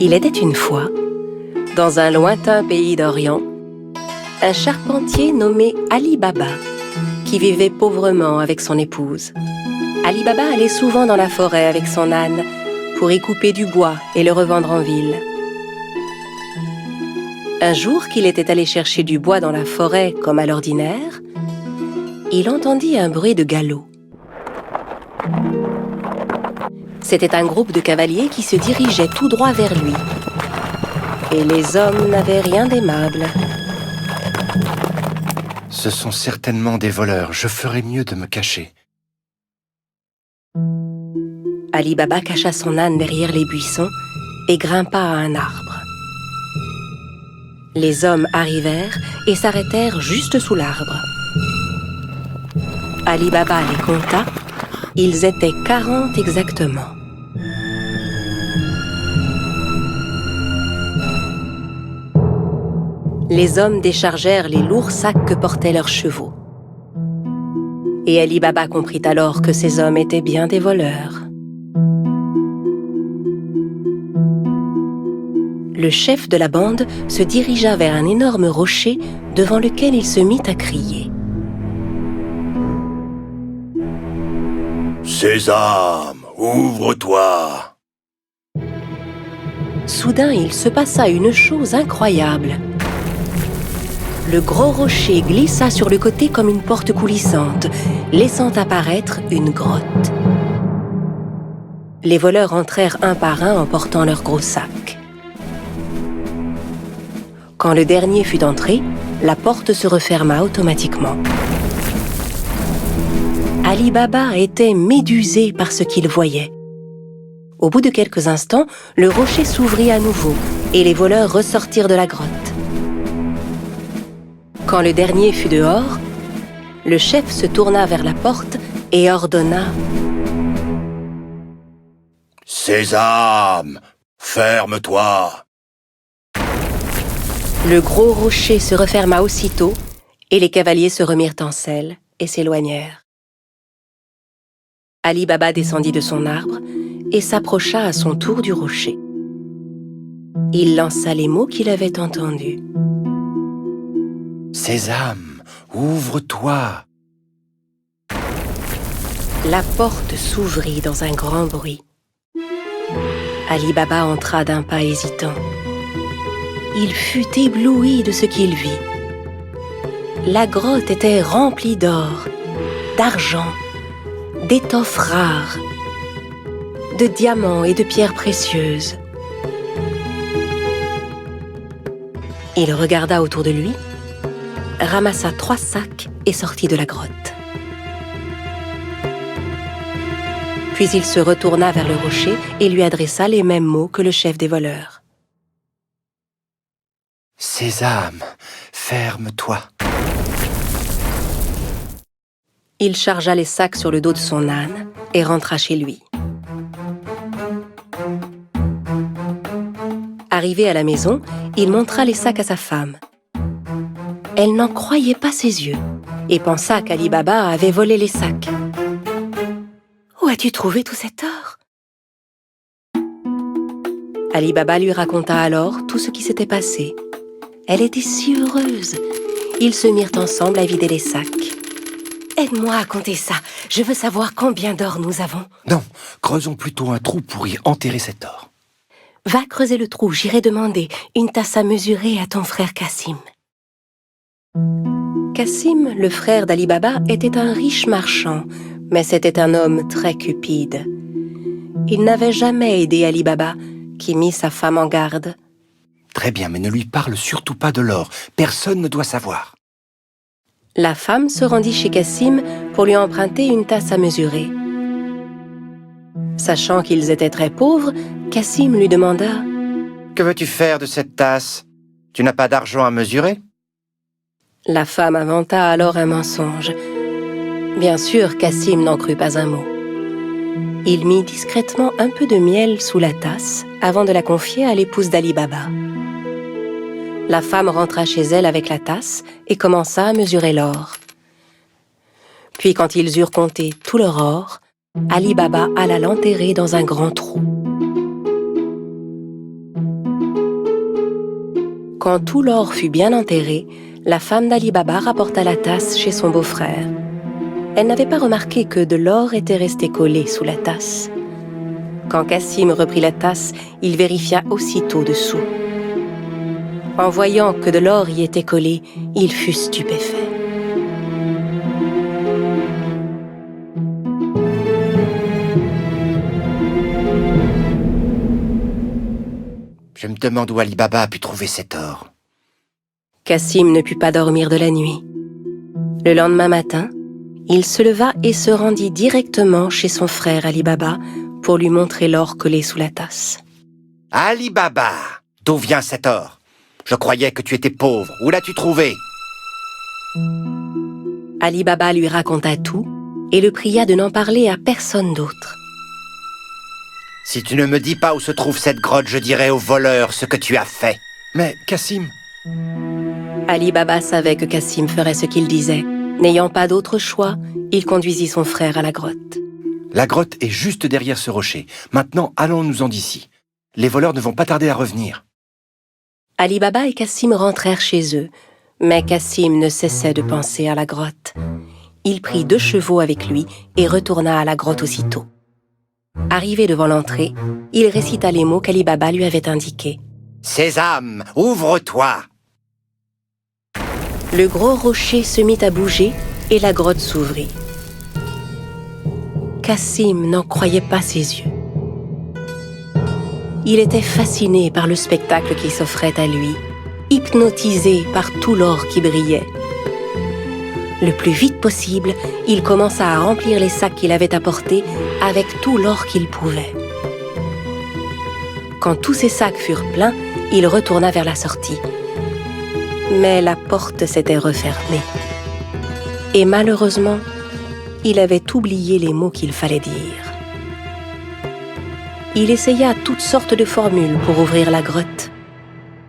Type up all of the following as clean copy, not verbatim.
Il était une fois, dans un lointain pays d'Orient, un charpentier nommé Ali Baba, qui vivait pauvrement avec son épouse. Ali Baba allait souvent dans la forêt avec son âne pour y couper du bois et le revendre en ville. Un jour qu'il était allé chercher du bois dans la forêt comme à l'ordinaire, il entendit un bruit de galop. C'était un groupe de cavaliers qui se dirigeait tout droit vers lui. Et les hommes n'avaient rien d'aimable. Ce sont certainement des voleurs. Je ferais mieux de me cacher. Ali Baba cacha son âne derrière les buissons et grimpa à un arbre. Les hommes arrivèrent et s'arrêtèrent juste sous l'arbre. Ali Baba les compta. Ils étaient 40 exactement. Les hommes déchargèrent les lourds sacs que portaient leurs chevaux. Et Ali Baba comprit alors que ces hommes étaient bien des voleurs. Le chef de la bande se dirigea vers un énorme rocher devant lequel il se mit à crier. Sésame, ouvre-toi! Soudain, il se passa une chose incroyable. Le gros rocher glissa sur le côté comme une porte coulissante, laissant apparaître une grotte. Les voleurs entrèrent un par un en portant leurs gros sacs. Quand le dernier fut entré, la porte se referma automatiquement. Ali Baba était médusé par ce qu'il voyait. Au bout de quelques instants, le rocher s'ouvrit à nouveau et les voleurs ressortirent de la grotte. Quand le dernier fut dehors, le chef se tourna vers la porte et ordonna « Sésame, ferme-toi !» Le gros rocher se referma aussitôt et les cavaliers se remirent en selle et s'éloignèrent. Ali Baba descendit de son arbre et s'approcha à son tour du rocher. Il lança les mots qu'il avait entendus. Sésame, ouvre-toi! La porte s'ouvrit dans un grand bruit. Ali Baba entra d'un pas hésitant. Il fut ébloui de ce qu'il vit. La grotte était remplie d'or, d'argent, d'étoffes rares, de diamants et de pierres précieuses. Il regarda autour de lui, ramassa 3 sacs et sortit de la grotte. Puis il se retourna vers le rocher et lui adressa les mêmes mots que le chef des voleurs. Sésame, ferme-toi! Il chargea les sacs sur le dos de son âne et rentra chez lui. Arrivé à la maison, il montra les sacs à sa femme. Elle n'en croyait pas ses yeux et pensa qu'Ali Baba avait volé les sacs. « Où as-tu trouvé tout cet or ?» Ali Baba lui raconta alors tout ce qui s'était passé. Elle était si heureuse. Ils se mirent ensemble à vider les sacs. « Aide-moi à compter ça. Je veux savoir combien d'or nous avons. » Non, creusons plutôt un trou pour y enterrer cet or. « Va creuser le trou, j'irai demander une tasse à mesurer à ton frère Cassim. » Cassim, le frère d'Ali Baba, était un riche marchand, mais c'était un homme très cupide. Il n'avait jamais aidé Ali Baba, qui mit sa femme en garde. Très bien, mais ne lui parle surtout pas de l'or. Personne ne doit savoir. La femme se rendit chez Cassim pour lui emprunter une tasse à mesurer. Sachant qu'ils étaient très pauvres, Cassim lui demanda « Que veux-tu faire de cette tasse? Tu n'as pas d'argent à mesurer ?» La femme inventa alors un mensonge. Bien sûr, Cassim n'en crut pas un mot. Il mit discrètement un peu de miel sous la tasse avant de la confier à l'épouse d'Ali Baba. La femme rentra chez elle avec la tasse et commença à mesurer l'or. Puis, quand ils eurent compté tout leur or, Ali Baba alla l'enterrer dans un grand trou. Quand tout l'or fut bien enterré, la femme d'Ali Baba rapporta la tasse chez son beau-frère. Elle n'avait pas remarqué que de l'or était resté collé sous la tasse. Quand Cassim reprit la tasse, il vérifia aussitôt dessous. En voyant que de l'or y était collé, il fut stupéfait. Je me demande où Ali Baba a pu trouver cet or. Cassim ne put pas dormir de la nuit. Le lendemain matin, il se leva et se rendit directement chez son frère Ali Baba pour lui montrer l'or collé sous la tasse. Ali Baba, d'où vient cet or? Je croyais que tu étais pauvre. Où l'as-tu trouvé? Ali Baba lui raconta tout et le pria de n'en parler à personne d'autre. Si tu ne me dis pas où se trouve cette grotte, je dirai aux voleurs ce que tu as fait. Mais, Cassim, Ali Baba savait que Cassim ferait ce qu'il disait. N'ayant pas d'autre choix, il conduisit son frère à la grotte. la grotte est juste derrière ce rocher. Maintenant, allons-nous-en d'ici. Les voleurs ne vont pas tarder à revenir. Ali Baba et Cassim rentrèrent chez eux, mais Cassim ne cessait de penser à la grotte. Il prit 2 chevaux avec lui et retourna à la grotte aussitôt. Arrivé devant l'entrée, il récita les mots qu'Ali Baba lui avait indiqués. « Sésame, ouvre-toi » Le gros rocher se mit à bouger et la grotte s'ouvrit. Cassim n'en croyait pas ses yeux. Il était fasciné par le spectacle qui s'offrait à lui, hypnotisé par tout l'or qui brillait. Le plus vite possible, il commença à remplir les sacs qu'il avait apportés avec tout l'or qu'il pouvait. Quand tous ces sacs furent pleins, il retourna vers la sortie. Mais la porte s'était refermée. Et malheureusement, il avait oublié les mots qu'il fallait dire. Il essaya toutes sortes de formules pour ouvrir la grotte.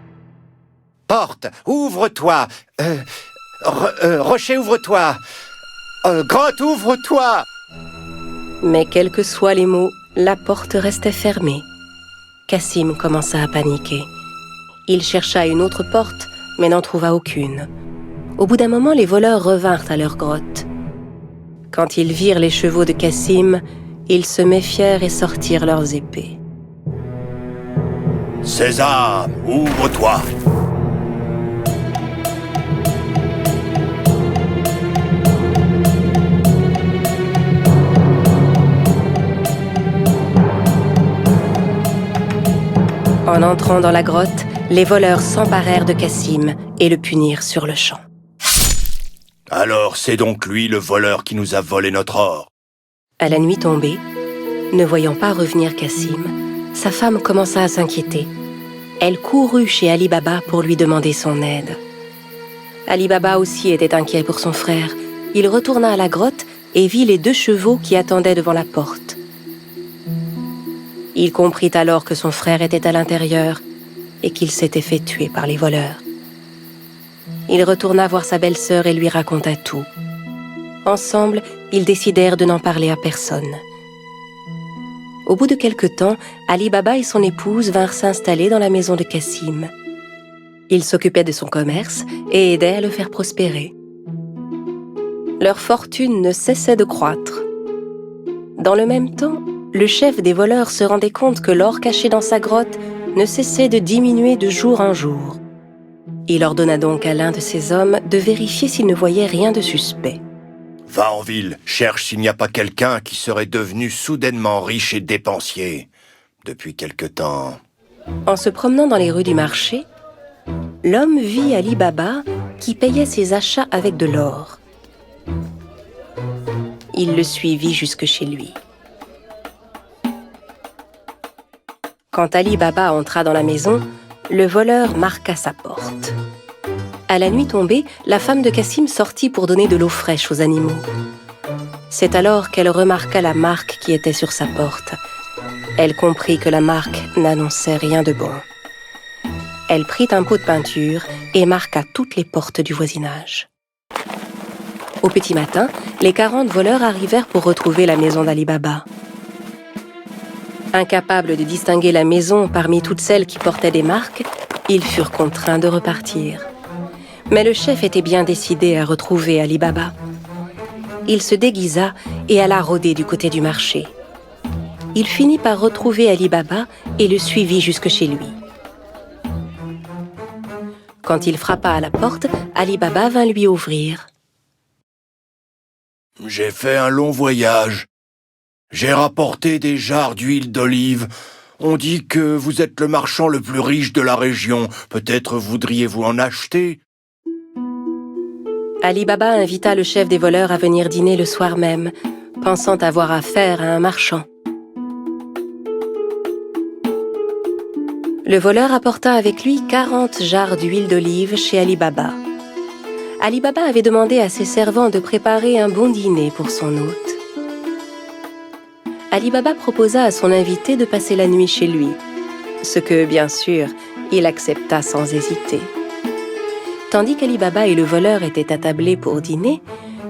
« Porte, ouvre-toi Rocher, ouvre-toi Grotte, ouvre-toi » Mais quels que soient les mots, la porte restait fermée. Cassim commença à paniquer. Il chercha une autre porte, mais n'en trouva aucune. Au bout d'un moment, les voleurs revinrent à leur grotte. Quand ils virent les chevaux de Cassim, ils se méfièrent et sortirent leurs épées. « Sésame, ouvre-toi » En entrant dans la grotte, les voleurs s'emparèrent de Cassim et le punirent sur le champ. « Alors c'est donc lui le voleur qui nous a volé notre or » À la nuit tombée, ne voyant pas revenir Cassim, sa femme commença à s'inquiéter. Elle courut chez Ali Baba pour lui demander son aide. Ali Baba aussi était inquiet pour son frère. Il retourna à la grotte et vit les 2 chevaux qui attendaient devant la porte. Il comprit alors que son frère était à l'intérieur et qu'il s'était fait tuer par les voleurs. Il retourna voir sa belle-sœur et lui raconta tout. Ensemble, ils décidèrent de n'en parler à personne. Au bout de quelque temps, Ali Baba et son épouse vinrent s'installer dans la maison de Cassim. Ils s'occupaient de son commerce et aidaient à le faire prospérer. Leur fortune ne cessait de croître. Dans le même temps, le chef des voleurs se rendait compte que l'or caché dans sa grotte ne cessait de diminuer de jour en jour. Il ordonna donc à l'un de ses hommes de vérifier s'il ne voyait rien de suspect. « Va en ville, cherche s'il n'y a pas quelqu'un qui serait devenu soudainement riche et dépensier. Depuis quelque temps... » En se promenant dans les rues du marché, l'homme vit Ali Baba qui payait ses achats avec de l'or. Il le suivit jusque chez lui. Quand Ali Baba entra dans la maison, le voleur marqua sa porte. À la nuit tombée, la femme de Cassim sortit pour donner de l'eau fraîche aux animaux. C'est alors qu'elle remarqua la marque qui était sur sa porte. Elle comprit que la marque n'annonçait rien de bon. Elle prit un pot de peinture et marqua toutes les portes du voisinage. Au petit matin, les 40 voleurs arrivèrent pour retrouver la maison d'Ali Baba. Incapable de distinguer la maison parmi toutes celles qui portaient des marques, Ils furent contraints de repartir. Mais le chef était bien décidé à retrouver Ali Baba. Il se déguisa et alla rôder du côté du marché. Il finit par retrouver Ali Baba et le suivit jusque chez lui. Quand il frappa à la porte, Ali Baba vint lui ouvrir. « J'ai fait un long voyage. J'ai rapporté des jarres d'huile d'olive. On dit que vous êtes le marchand le plus riche de la région. Peut-être voudriez-vous en acheter ?» Ali Baba invita le chef des voleurs à venir dîner le soir même, pensant avoir affaire à un marchand. Le voleur apporta avec lui 40 jarres d'huile d'olive chez Ali Baba. Ali Baba avait demandé à ses servants de préparer un bon dîner pour son hôte. Ali Baba proposa à son invité de passer la nuit chez lui, ce que, bien sûr, il accepta sans hésiter. Tandis qu'Ali Baba et le voleur étaient attablés pour dîner,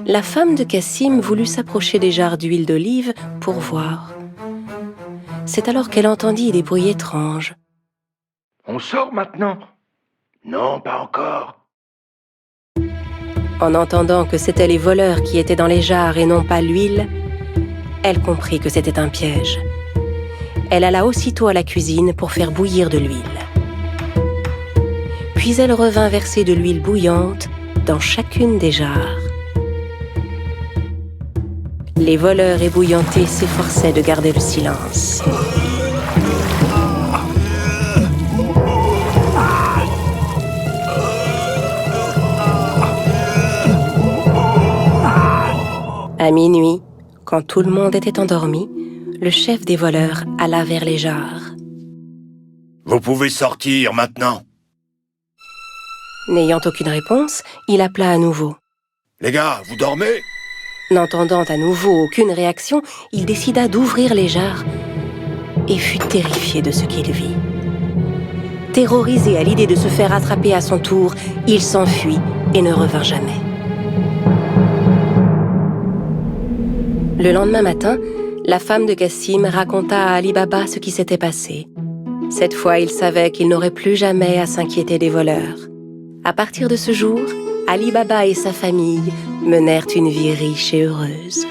la femme de Cassim voulut s'approcher des jarres d'huile d'olive pour voir. C'est alors qu'elle entendit des bruits étranges. « On sort maintenant ?»« Non, pas encore. » En entendant que c'étaient les voleurs qui étaient dans les jarres et non pas l'huile, elle comprit que c'était un piège. Elle alla aussitôt à la cuisine pour faire bouillir de l'huile. Puis elle revint verser de l'huile bouillante dans chacune des jarres. Les voleurs ébouillantés s'efforçaient de garder le silence. À minuit, quand tout le monde était endormi, le chef des voleurs alla vers les jarres. « Vous pouvez sortir maintenant. » N'ayant aucune réponse, il appela à nouveau. « Les gars, vous dormez ?» N'entendant à nouveau aucune réaction, il décida d'ouvrir les jarres et fut terrifié de ce qu'il vit. Terrorisé à l'idée de se faire attraper à son tour, il s'enfuit et ne revint jamais. Le lendemain matin, la femme de Cassim raconta à Ali Baba ce qui s'était passé. Cette fois, il savait qu'il n'aurait plus jamais à s'inquiéter des voleurs. À partir de ce jour, Ali Baba et sa famille menèrent une vie riche et heureuse.